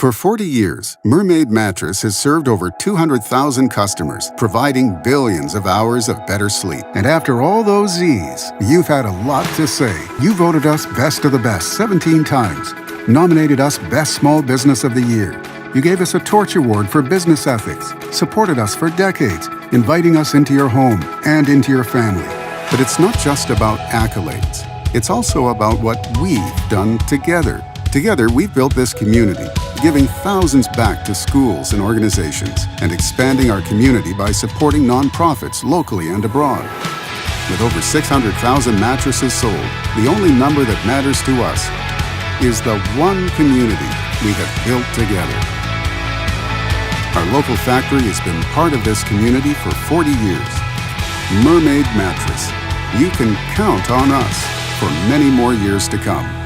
For 40 years, MurMaid Mattress has served over 200,000 customers, providing billions of hours of better sleep. And after all those Z's, you've had a lot to say. You voted us Best of the Best 17 times, nominated us Best Small Business of the Year. You gave us a Torch Award for business ethics, supported us for decades, inviting us into your home and into your family. But it's not just about accolades. It's also about what we've done together. Together, we've built this community, giving thousands back to schools and organizations, and expanding our community by supporting nonprofits locally and abroad. With over 600,000 mattresses sold, the only number that matters to us is the one community we have built together. Our local factory has been part of this community for 40 years. MurMaid Mattress. You can count on us for many more years to come.